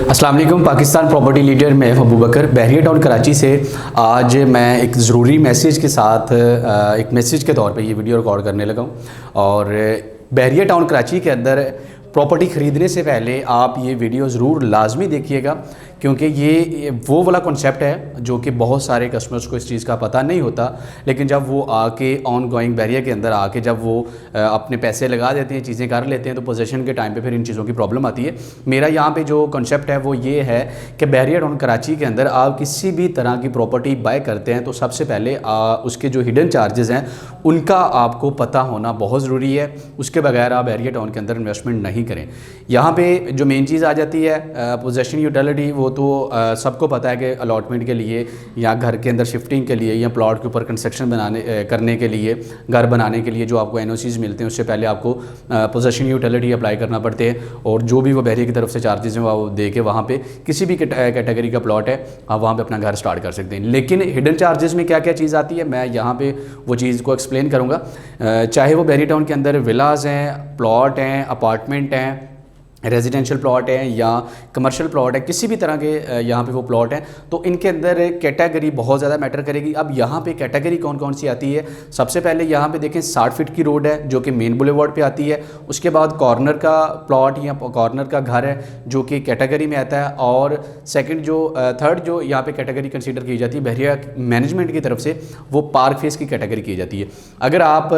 अस्सलाम वालेकुम। Pakistan property leader में अबू बकर बहरिया टाउन कराची से आज मैं एक ज़रूरी मैसेज के साथ एक मैसेज के तौर पे ये वीडियो रिकॉर्ड करने लगा हूँ। और बहरिया टाउन कराची के अंदर प्रॉपर्टी ख़रीदने से पहले आप ये वीडियो ज़रूर लाजमी देखिएगा, क्योंकि ये वो वाला कॉन्सेप्ट है जो कि बहुत सारे कस्टमर्स को इस चीज़ का पता नहीं होता। लेकिन जब वो आके ऑन गोइंग बहरिया के अंदर आके जब वो अपने पैसे लगा देते हैं, चीज़ें कर लेते हैं, तो पोजीशन के टाइम पे फिर इन चीज़ों की प्रॉब्लम आती है। मेरा यहाँ पे जो कॉन्सेप्ट है वो ये है कि बहरिया टाउन कराची के अंदर आप किसी भी तरह की प्रॉपर्टी बाय करते हैं तो सबसे पहले उसके जो हिडन चार्जेस हैं उनका आपको पता होना बहुत ज़रूरी है। उसके बगैर आप बहरिया टाउन के अंदर इन्वेस्टमेंट नहीं करें। यहाँ पे जो मेन चीज़ आ जाती है पोजेशन यूटिलिटी, वो तो सबको पता है कि अलॉटमेंट के लिए या घर के अंदर शिफ्टिंग के लिए या प्लॉट के ऊपर कंस्ट्रक्शन करने के लिए, घर बनाने के लिए जो आपको एनओसीज़ मिलते हैं उससे पहले आपको पोजेशन यूटिलिटी अप्लाई करना पड़ते हैं। और जो भी वो बहरिया की तरफ से चार्जेस हैं वो दे के वहाँ पे किसी भी कैटेगरी का प्लॉट है आप वहाँ पे अपना घर स्टार्ट कर सकते हैं। लेकिन हिडन चार्जेस में क्या क्या चीज़ आती है मैं यहाँ पे वो चीज़ को एक्सप्लेन करूँगा। चाहे वो बहरिया टाउन के अंदर विलाज हैं, प्लॉट हैं, अपार्टमेंट हैं, रेजिडेंशियल प्लॉट है या कमर्शियल प्लॉट है, किसी भी तरह के यहाँ पे वो प्लॉट हैं, तो इनके अंदर कैटेगरी बहुत ज़्यादा मैटर करेगी। अब यहाँ पे कैटेगरी कौन कौन सी आती है, सबसे पहले यहाँ पे देखें 60 फीट की रोड है जो कि मेन बुलेवार्ड पे आती है। उसके बाद कॉर्नर का प्लॉट या कॉर्नर का घर है जो कि कैटेगरी में आता है। और सेकेंड जो थर्ड जो यहाँ पे कैटेगरी कंसीडर की जाती है बहरिया मैनेजमेंट की तरफ से, वो पार्क फेस की कैटेगरी की जाती है। अगर आप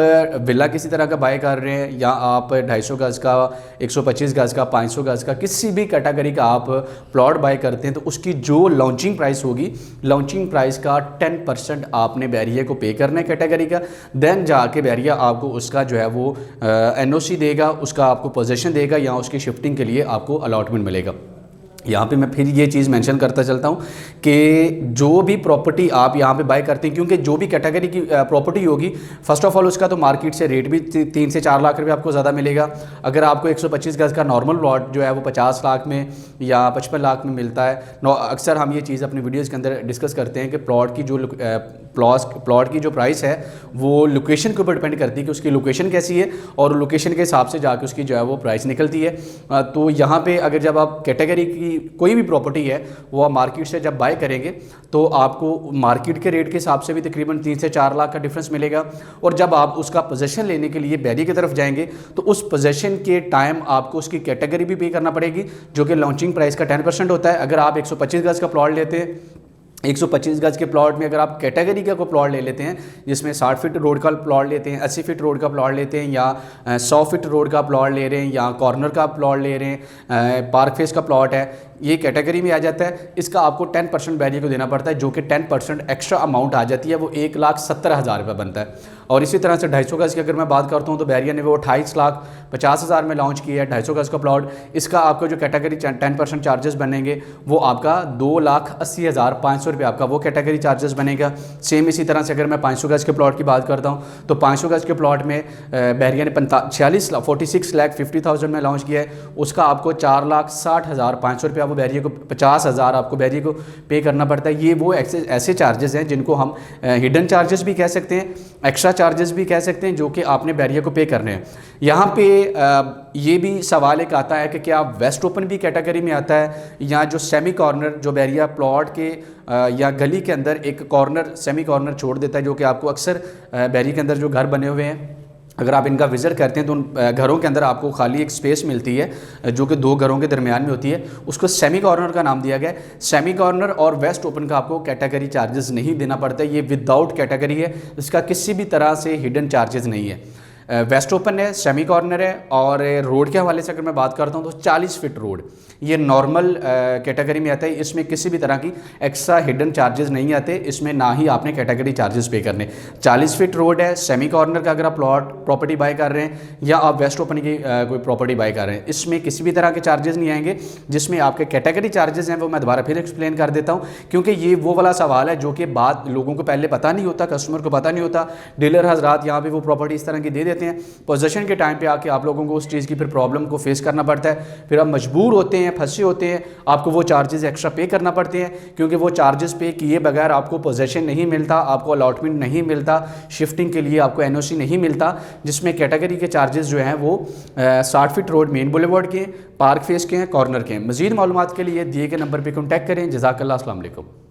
विला किसी तरह का बाय कर रहे हैं या आप 250 गज़ का, 125 गज़ का, 500 गज़ का, किसी भी कैटेगरी का आप प्लॉट बाय करते हैं तो उसकी जो लॉन्चिंग प्राइस होगी, लॉन्चिंग प्राइस का 10% आपने बहरिया को पे करना है कैटेगरी का। देन जाके बहरिया आपको उसका जो है वो एनओसी देगा, उसका आपको पोजीशन देगा या उसकी शिफ्टिंग के लिए आपको अलॉटमेंट मिलेगा। यहाँ पे मैं फिर ये चीज़ मेंशन करता चलता हूँ कि जो भी प्रॉपर्टी आप यहाँ पे बाय करते हैं, क्योंकि जो भी कैटेगरी की प्रॉपर्टी होगी, फर्स्ट ऑफ ऑल उसका तो मार्केट से रेट भी 3 से 4 लाख रुपए आपको ज़्यादा मिलेगा। अगर आपको 125 गज़ का नॉर्मल प्लॉट जो है वो 50 लाख में या 55 लाख में मिलता है। अक्सर हम ये चीज़ अपनी वीडियोज़ के अंदर डिस्कस करते हैं कि प्लॉट की जो प्लॉट की जो प्राइस है वो लोकेशन के ऊपर डिपेंड करती है कि उसकी लोकेशन कैसी है, और लोकेशन के हिसाब से जाके उसकी जो है वो प्राइस निकलती है। तो यहाँ पे अगर जब आप कैटेगरी की कोई भी प्रॉपर्टी है वो आप मार्केट से जब बाय करेंगे तो आपको मार्केट के रेट के हिसाब से भी तकरीबन 3 से 4 लाख का डिफरेंस मिलेगा। और जब आप उसका पोजीशन लेने के लिए बहरिया की तरफ जाएंगे तो उस पोजीशन के टाइम आपको उसकी कैटेगरी भी पे करना पड़ेगी जो कि लॉन्चिंग प्राइस का 10% होता है। अगर आप 125 गज़ का प्लॉट लेते हैं, 125 गज़ के प्लॉट में अगर आप कैटेगरी का कोई प्लॉट ले लेते हैं जिसमें 60 फीट रोड का प्लॉट लेते हैं, 80 फीट रोड का प्लॉट लेते हैं या 100 फीट रोड का प्लॉट ले रहे हैं या कॉर्नर का प्लॉट ले रहे हैं, पार्क फेस का प्लॉट है, ये कैटेगरी में आ जाता है। इसका आपको 10% बहरिया को देना पड़ता है जो कि 10% एक्स्ट्रा अमाउंट आ जाती है, वो 1,70,000 रुपये बनता है। और इसी तरह से 250 गज़ की अगर मैं बात करता हूँ तो बहरिया ने वो 28,50,000 में लॉन्च किया है 250 गज़ का प्लॉट। इसका आपको जो कैटेगरी 10% चार्जेस बनेंगे वो आपका 2,80,500 रुपये आपका वो कैटेगरी चार्जेस बनेगा। सेम इसी तरह से अगर मैं 500 गज़ के प्लॉट की बात करता हूँ तो 500 गज़ के प्लॉट में बहरिया ने 46,50,000 में लॉन्च किया है। उसका आपको 4,60,500 रुपये वो बहरिया को 50,000 आपको बहरिया को पे करना पड़ता है। ये वो ऐसे चार्जेस हैं जिनको हम हिडन चार्जेस भी कह सकते हैं, एक्स्ट्रा चार्जेस भी कह सकते हैं, जो कि आपने बहरिया को पे करने हैं। यहाँ पे ये भी सवाल एक आता है कि क्या वेस्ट ओपन भी कैटेगरी में आता है या जो सेमी कॉर्नर जो बहरिया प्लॉट के या गली के अंदर एक कॉर्नर सेमी कॉर्नर छोड़ देता है, जो कि आपको अक्सर बहरिया के अंदर जो घर बने हुए हैं अगर आप इनका विज़िट करते हैं तो उन घरों के अंदर आपको खाली एक स्पेस मिलती है जो कि 2 घरों के दरमियान में होती है, उसको सेमी कॉर्नर का नाम दिया गया है। सेमी कॉर्नर और वेस्ट ओपन का आपको कैटेगरी चार्जेस नहीं देना पड़ता है, ये विदाउट कैटेगरी है, इसका किसी भी तरह से हिडन चार्जेस नहीं है। वेस्ट ओपन है, सेमी कॉर्नर है। और रोड के हवाले से अगर मैं बात करता हूँ तो 40 फीट रोड ये नॉर्मल कैटेगरी में आता है, इसमें किसी भी तरह की एक्स्ट्रा हिडन चार्जेस नहीं आते, इसमें ना ही आपने कैटेगरी चार्जेस पे करने। 40 फीट रोड है, सेमी कॉर्नर का अगर आप प्रॉपर्टी बाय कर रहे हैं या आप वेस्ट ओपन की कोई प्रॉपर्टी बाय कर रहे हैं, इसमें किसी भी तरह के चार्जेस नहीं आएंगे। जिसमें आपके कैटेगरी चार्जेस हैं वो मैं दोबारा फिर एक्सप्लेन कर देता हूँ, क्योंकि ये वो वाला सवाल है जो कि बात लोगों को पहले पता नहीं होता, कस्टमर को पता नहीं होता। डीलर हजरात यहाँ पर वो प्रॉपर्टी इस तरह की दे देते देते हैं, पोजेशन के टाइम पे आके आप लोगों को उस चीज़ की फिर प्रॉब्लम को फेस करना पड़ता है, फिर आप मजबूर होते हैं, फंसे होते हैं, आपको वो चार्जेस एक्स्ट्रा पे करना पड़ते हैं, क्योंकि वो चार्जेस पे किए बगैर आपको पोजेशन नहीं मिलता, आपको अलॉटमेंट नहीं मिलता, शिफ्टिंग के लिए आपको एनओसी नहीं मिलता, जिसमें कैटेगरी के चार्जेस जो हैं वो 60 फीट रोड मेन बुलेवार्ड के, पार्क फेस के हैं, कॉर्नर के हैं। मज़ीद मालूमात के लिए दिए गए नंबर पर कॉन्टैक्ट करें। जज़ाकल्लाह, अस्सलाम वालेकुम।